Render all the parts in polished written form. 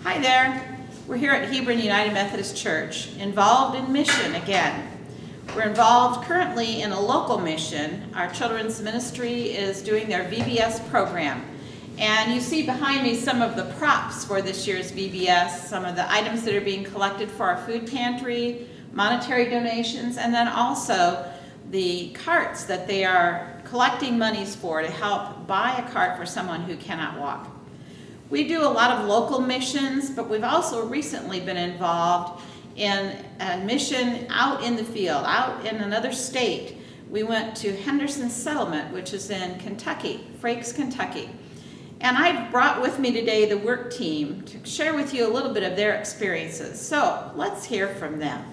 Hi there. We're here at Hebron United Methodist Church, involved in mission again. We're involved currently in a local mission. Our children's ministry is doing their VBS program. And you see behind me some of the props for this year's VBS, some of the items that are being collected for our food pantry, monetary donations, and then also the carts that they are collecting monies for to help buy a cart for someone who cannot walk. We do a lot of local missions, but we've also recently been involved in a mission out in the field, out in another state. We went to Henderson settlement, which is in Kentucky, Frakes, Kentucky. And I've brought with me today the work team to share with you a little bit of their experiences. So let's hear from them.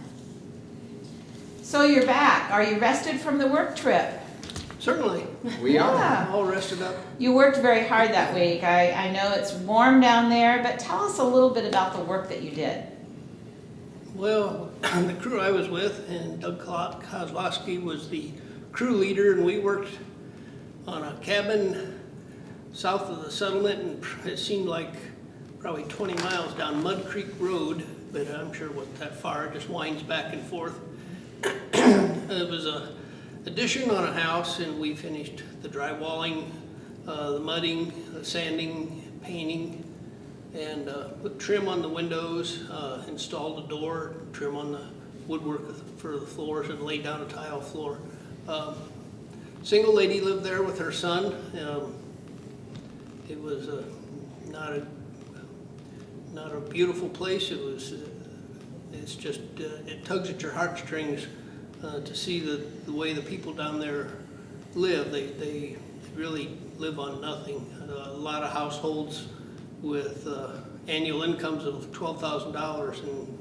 So you're back. Are you rested from the work trip? Certainly. We are. Yeah. All rested up. You worked very hard that week. I know it's warm down there, but tell us a little bit about the work that you did. Well, the crew I was with, and Doug Kozlowski was the crew leader, and we worked on a cabin south of the settlement, and it seemed like probably 20 miles down Mud Creek Road, but I'm sure it wasn't that far. It just winds back and forth. It was a addition on a house, and we finished the drywalling, the mudding, the sanding, painting, and put trim on the windows, installed a door, trim on the woodwork for the floors, and laid down a tile floor. Single lady lived there with her son. It was not a beautiful place. It's just it tugs at your heartstrings to see the way the people down there live. They really live on nothing. A lot of households with annual incomes of $12,000, and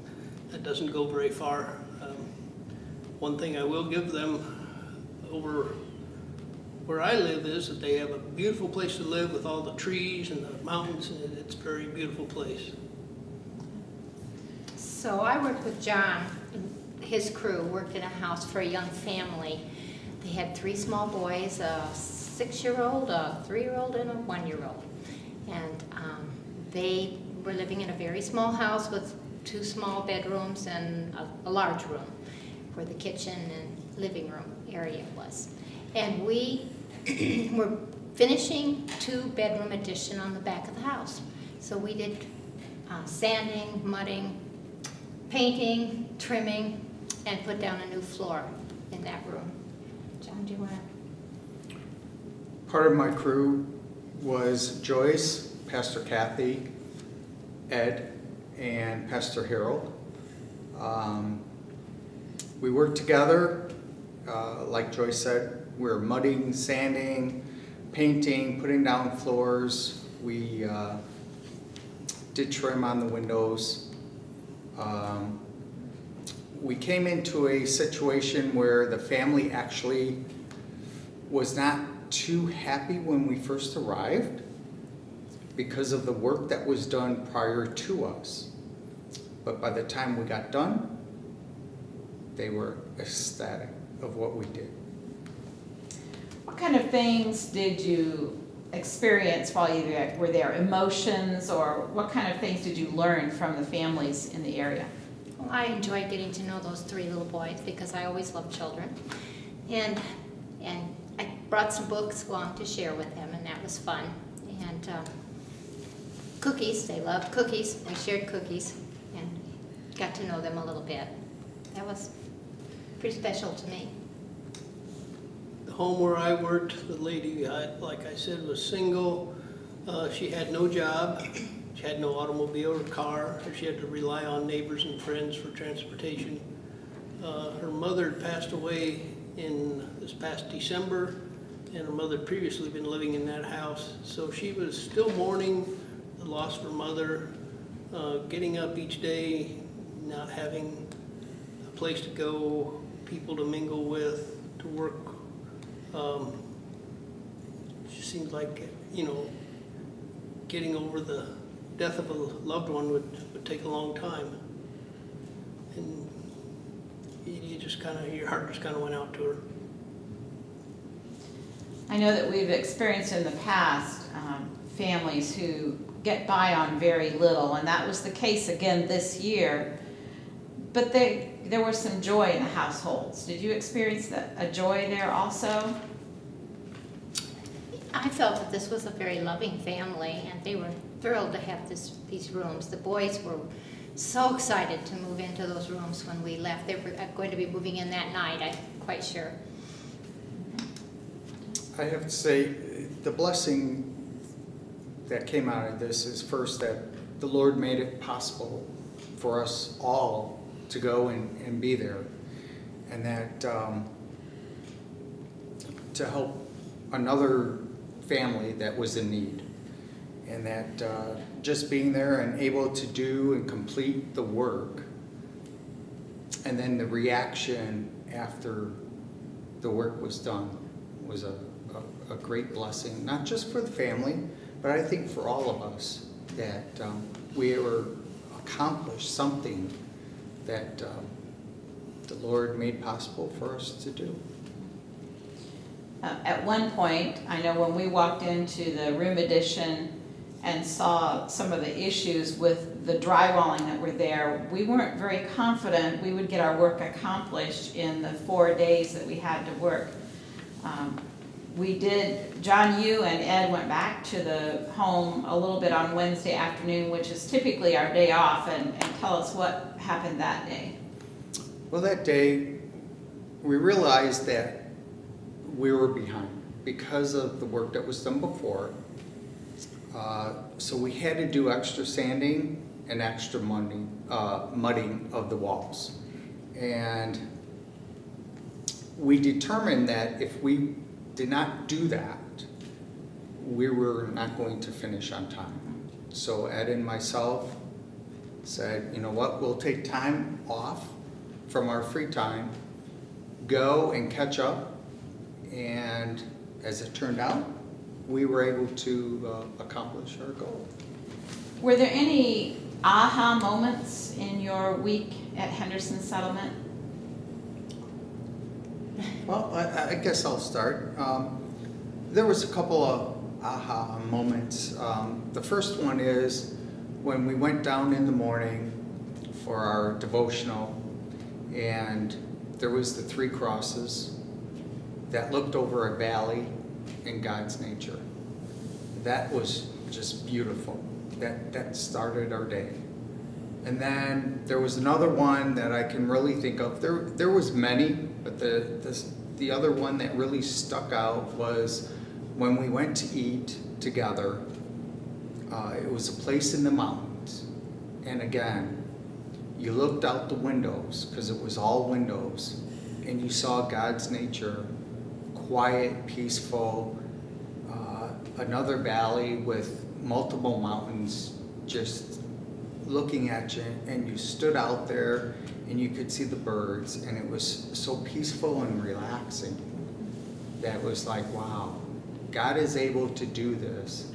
that doesn't go very far. One thing I will give them over where I live is that they have a beautiful place to live with all the trees and the mountains, and it's a very beautiful place. So I worked with John. His crew worked in a house for a young family. They had 3 small boys, a 6-year-old, a 3-year-old, and a 1-year-old. And they were living in a very small house with 2 small bedrooms and a large room where the kitchen and living room area was. And we were finishing 2-bedroom addition on the back of the house. So we did sanding, mudding, painting, trimming, and put down a new floor in that room. John, do you want to? Part of my crew was Joyce, Pastor Kathy, Ed, and Pastor Harold. We worked together, like Joyce said. We were mudding, sanding, painting, putting down floors. We did trim on the windows. We came into a situation where the family actually was not too happy when we first arrived because of the work that was done prior to us. But by the time we got done, they were ecstatic of what we did. What kind of things did you experience while you were there? Emotions, or what kind of things did you learn from the families in the area? Well, I enjoyed getting to know those 3 little boys because I always loved children. And I brought some books along to share with them, and that was fun. And cookies, they loved cookies. We shared cookies and got to know them a little bit. That was pretty special to me. The home where I worked, the lady, like I said, was single. She had no job. She had no automobile or car. She had to rely on neighbors and friends for transportation. Her mother had passed away in this past December, and her mother had previously been living in that house. So she was still mourning the loss of her mother, getting up each day, not having a place to go, people to mingle with, to work. It seems like, getting over the death of a loved one would take a long time. And you just your heart just kind of went out to her. I know that we've experienced in the past families who get by on very little, and that was the case again this year. But there was some joy in the households. Did you experience a joy there also? I felt that this was a very loving family, and they were thrilled to have these rooms. The boys were so excited to move into those rooms when we left. They were going to be moving in that night, I'm quite sure. I have to say, the blessing that came out of this is first that the Lord made it possible for us all to go and be there, and that to help another family that was in need, and that just being there and able to do and complete the work, and then the reaction after the work was done was a great blessing, not just for the family, but I think for all of us, that we were accomplished something that the Lord made possible for us to do. At one point, I know when we walked into the room addition and saw some of the issues with the drywalling that were there, we weren't very confident we would get our work accomplished in the 4 days that we had to work. We did, John, you and Ed went back to the home a little bit on Wednesday afternoon, which is typically our day off, and tell us what happened that day. Well, that day, we realized that we were behind because of the work that was done before. So we had to do extra sanding and extra mudding of the walls. And we determined that if we did not do that, we were not going to finish on time. So Ed and myself said, you know what, we'll take time off from our free time, go and catch up, and as it turned out, we were able to accomplish our goal. Were there any aha moments in your week at Henderson Settlement? Well, I guess I'll start. There was a couple of aha moments. The first one is when we went down in the morning for our devotional, and there was the 3 crosses that looked over a valley in God's nature. That was just beautiful. That started our day. And then there was another one that I can really think of. There was many, but the other one that really stuck out was when we went to eat together. It was a place in the mountains. And again, you looked out the windows, because it was all windows, and you saw God's nature, quiet, peaceful, another valley with multiple mountains just looking at you, and you stood out there and you could see the birds, and it was so peaceful and relaxing. That was like, wow, God is able to do this,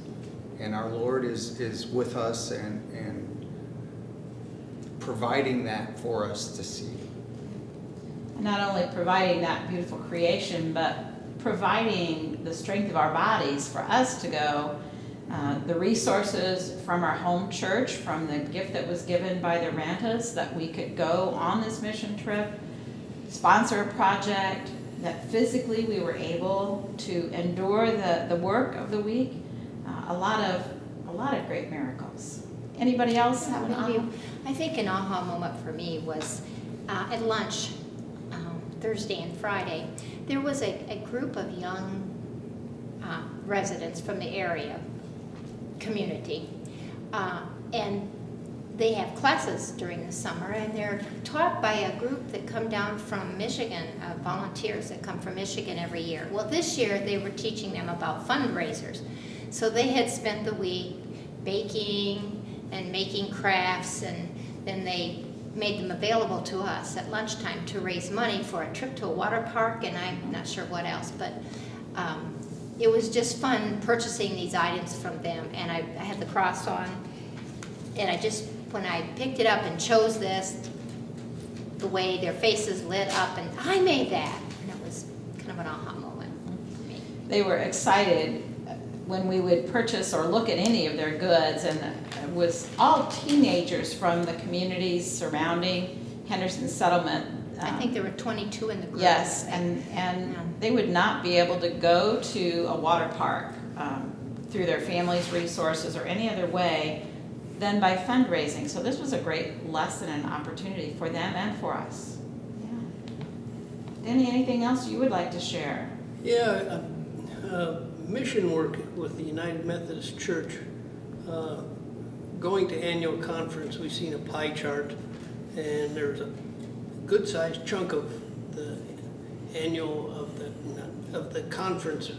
and our Lord is with us and providing that for us to see. Not only providing that beautiful creation, but providing the strength of our bodies for us to go, the resources from our home church, from the gift that was given by the Rantas, that we could go on this mission trip, sponsor a project, that physically we were able to endure the work of the week. A lot of great miracles. Anybody else have an aha? I think an aha moment for me was at lunch Thursday and Friday. There was a group of young residents from the area community, and they have classes during the summer, and they're taught by a group that come down from Michigan, volunteers that come from Michigan every year. Well, this year they were teaching them about fundraisers. So they had spent the week baking and making crafts, and then they made them available to us at lunchtime to raise money for a trip to a water park, and I'm not sure what else, but it was just fun purchasing these items from them. And I had the cross on, and when I picked it up and chose this, the way their faces lit up, and I made that, and it was kind of an aha moment for me. They were excited when we would purchase or look at any of their goods, and it was all teenagers from the communities surrounding Henderson settlement. I think there were 22 in the group. Yes, and they would not be able to go to a water park through their family's resources or any other way than by fundraising. So this was a great lesson and opportunity for them and for us. Yeah. Denny, anything else you would like to share? Yeah, mission work with the United Methodist Church. Going to annual conference, we've seen a pie chart, and there's a good-sized chunk of the annual of the conference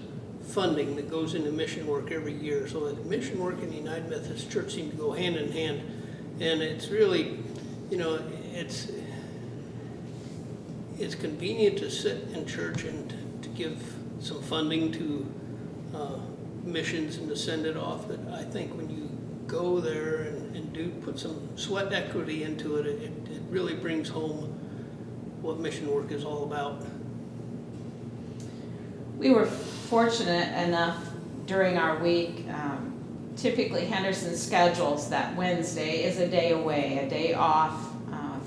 funding that goes into mission work every year. So the mission work and the United Methodist Church seem to go hand in hand, and it's really, you know, it's convenient to sit in church and to give some funding to missions and to send it off. But I think when you go there and do put some sweat equity into it, it really brings home what mission work is all about. We were fortunate enough during our week, typically Henderson schedules that Wednesday is a day away, a day off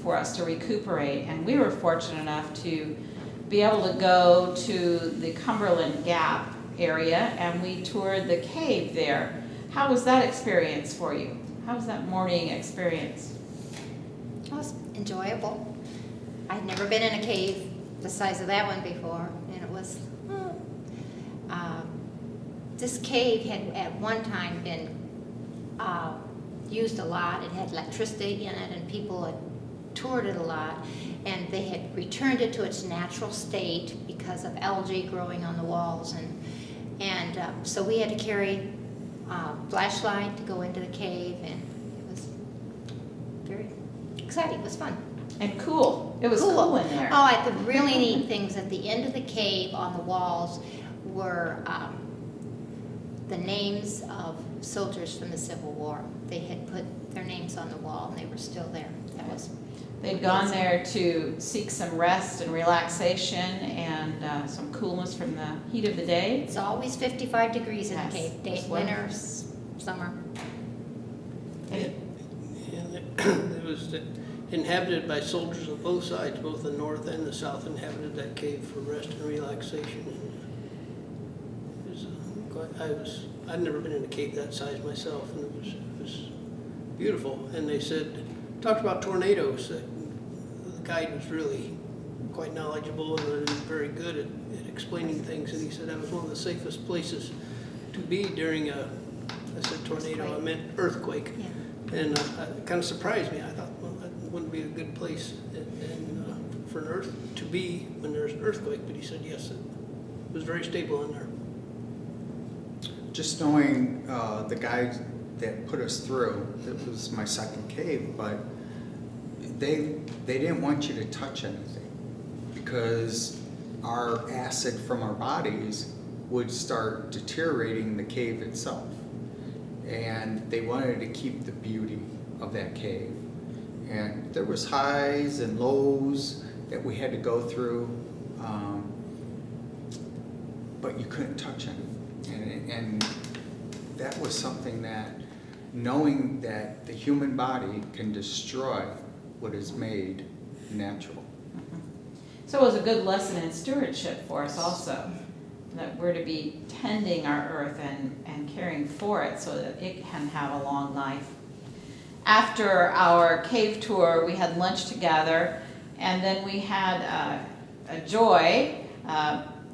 for us to recuperate, and we were fortunate enough to be able to go to the Cumberland Gap area, and we toured the cave there. How was that experience for you? How was that morning experience? It was enjoyable. I'd never been in a cave the size of that one before, and it was, this cave had at one time been used a lot. It had electricity in it, and people had toured it a lot, and they had returned it to its natural state because of algae growing on the walls, and so we had to carry a flashlight to go into the cave, and it was very exciting. It was fun. And cool. It was cool in there. Oh, the really neat things at the end of the cave on the walls were the names of soldiers from the Civil War. They had put their names on the wall, and they were still there. That was They'd gone there to seek some rest and relaxation and some coolness from the heat of the day. It's always 55 degrees in Yes, the cave, it's winter, summer. And it was inhabited by soldiers of both sides, both the North and the South inhabited that cave for rest and relaxation. I'd never been in a cave that size myself, and it was beautiful. And they talked about tornadoes. The guide was really quite knowledgeable and very good at explaining things, and he said that was one of the safest places to be during I said tornado, I meant earthquake. Yeah. And it kind of surprised me. I thought, well, that wouldn't be a good place for an earth to be when there's an earthquake, but he said yes, it was very stable in there. Just knowing the guy that put us through, it was my second cave, but they didn't want you to touch anything because our acid from our bodies would start deteriorating the cave itself. And they wanted to keep the beauty of that cave. And there was highs and lows that we had to go through, but you couldn't touch anything. And that was something that, knowing that the human body can destroy what is made natural. So it was a good lesson in stewardship for us also, that we're to be tending our earth and caring for it so that it can have a long life. After our cave tour, we had lunch together, and then we had a joy.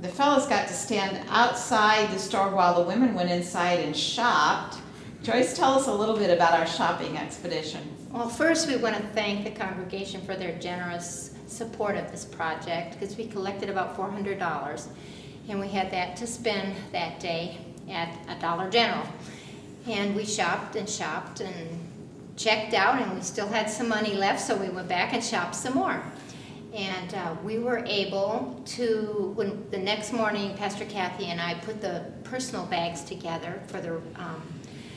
The fellows got to stand outside the store while the women went inside and shopped. Joyce, tell us a little bit about our shopping expedition. Well, first we want to thank the congregation for their generous support of this project, because we collected about $400, and we had that to spend that day at a Dollar General. And we shopped and checked out, and we still had some money left, so we went back and shopped some more. And we were able to, when the next morning, Pastor Kathy and I put the personal bags together for the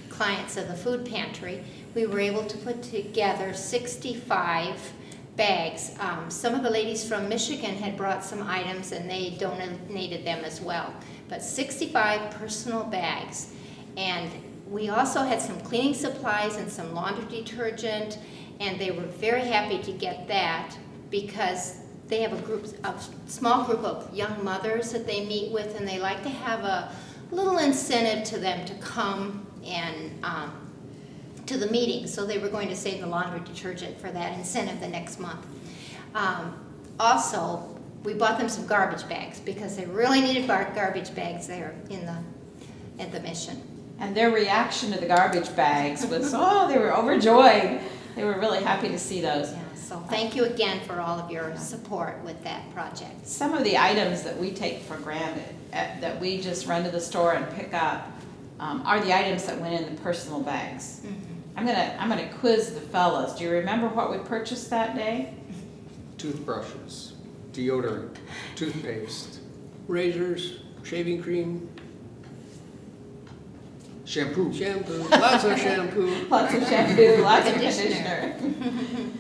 clients of the food pantry. We were able to put together 65 bags. Some of the ladies from Michigan had brought some items, and they donated them as well. But 65 personal bags. And we also had some cleaning supplies and some laundry detergent, and they were very happy to get that because they have a small group of young mothers that they meet with, and they like to have a little incentive to them to come and to the meeting. So they were going to save the laundry detergent for that incentive the next month. Also, we bought them some garbage bags because they really needed garbage bags there at the mission. And their reaction to the garbage bags was, oh, they were overjoyed. They were really happy to see those. Yeah, so thank you again for all of your support with that project. Some of the items that we take for granted, that we just run to the store and pick up, are the items that went in the personal bags. Mm-hmm. I'm gonna quiz the fellas. Do you remember what we purchased that day? Toothbrushes, deodorant, toothpaste, Razors, shaving cream, shampoo. shampoo, lots of shampoo. Lots of shampoo, lots of Conditioner. conditioner.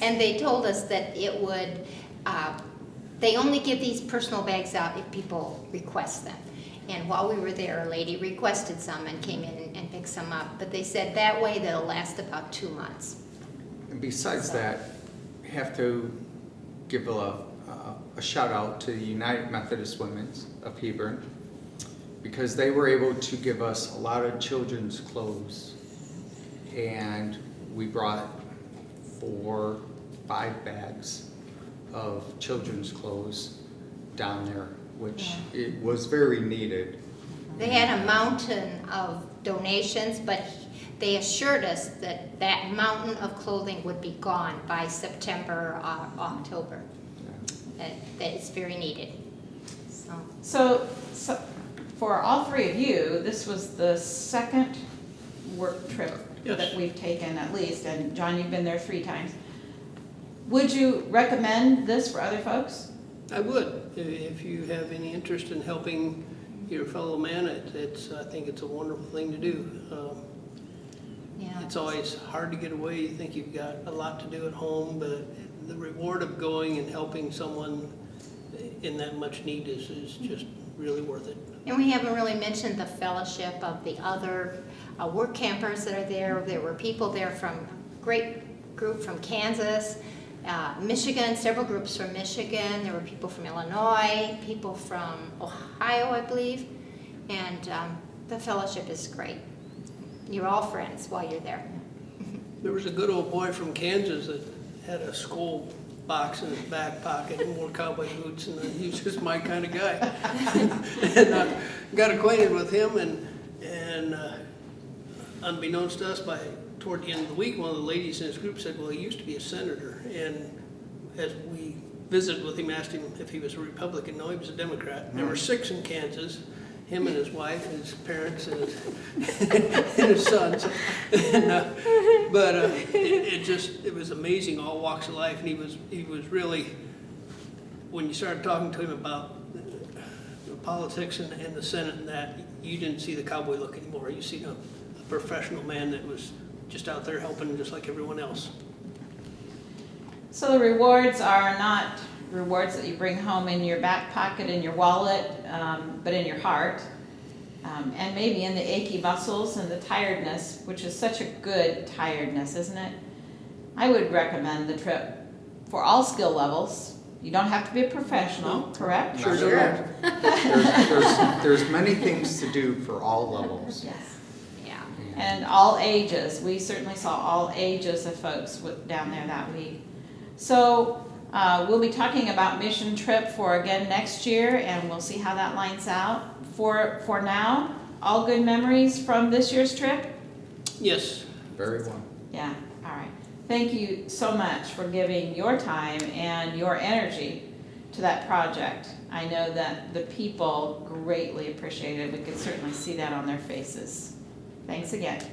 And they told us that it would, they only give these personal bags out if people request them. And while we were there, a lady requested some and came in and picked some up. But they said that way they'll last about 2 months. And besides that, I have to give a shout out to the United Methodist Women of Hebron, because they were able to give us a lot of children's clothes. And we brought 4-5 bags of children's clothes down there, which it was very needed. They had a mountain of donations, but they assured us that that mountain of clothing would be gone by September or October. That it's very needed. So for all three of you, this was the second work trip Yes. that we've taken at least, and John, you've been there 3 times. Would you recommend this for other folks? I would, if you have any interest in helping your fellow man, I think it's a wonderful thing to do. Yeah. It's always hard to get away. You think you've got a lot to do at home, but the reward of going and helping someone in that much need is just really worth it. And we haven't really mentioned the fellowship of the other work campers that are there. There were people there from a great group from Kansas, Michigan, several groups from Michigan. There were people from Illinois, people from Ohio, I believe. And the fellowship is great. You're all friends while you're there. There was a good old boy from Kansas that had a skull box in his back pocket and wore cowboy boots, and he was just my kind of guy. And got acquainted with him, and unbeknownst to us, toward the end of the week, one of the ladies in his group said, well, he used to be a senator. And as we visited with him, asked him if he was a Republican. No, he was a Democrat. There were 6 in Kansas, him and his wife, his parents, and his sons. And, but it was amazing, all walks of life. And he was really, when you started talking to him about the politics and the Senate and that, you didn't see the cowboy look anymore. You see a professional man that was just out there helping just like everyone else. So the rewards are not rewards that you bring home in your back pocket, in your wallet, but in your heart, and maybe in the achy muscles and the tiredness, which is such a good tiredness, isn't it? I would recommend the trip for all skill levels. You don't have to be a professional, correct? Sure. There's many things to do for all levels. Yes. Yeah. And all ages. We certainly saw all ages of folks down there that week. So we'll be talking about mission trip for again next year, and we'll see how that lines out. For now, all good memories from this year's trip? Yes. Very well. Yeah, all right. Thank you so much for giving your time and your energy to that project. I know that the people greatly appreciate it. We could certainly see that on their faces. Thanks again.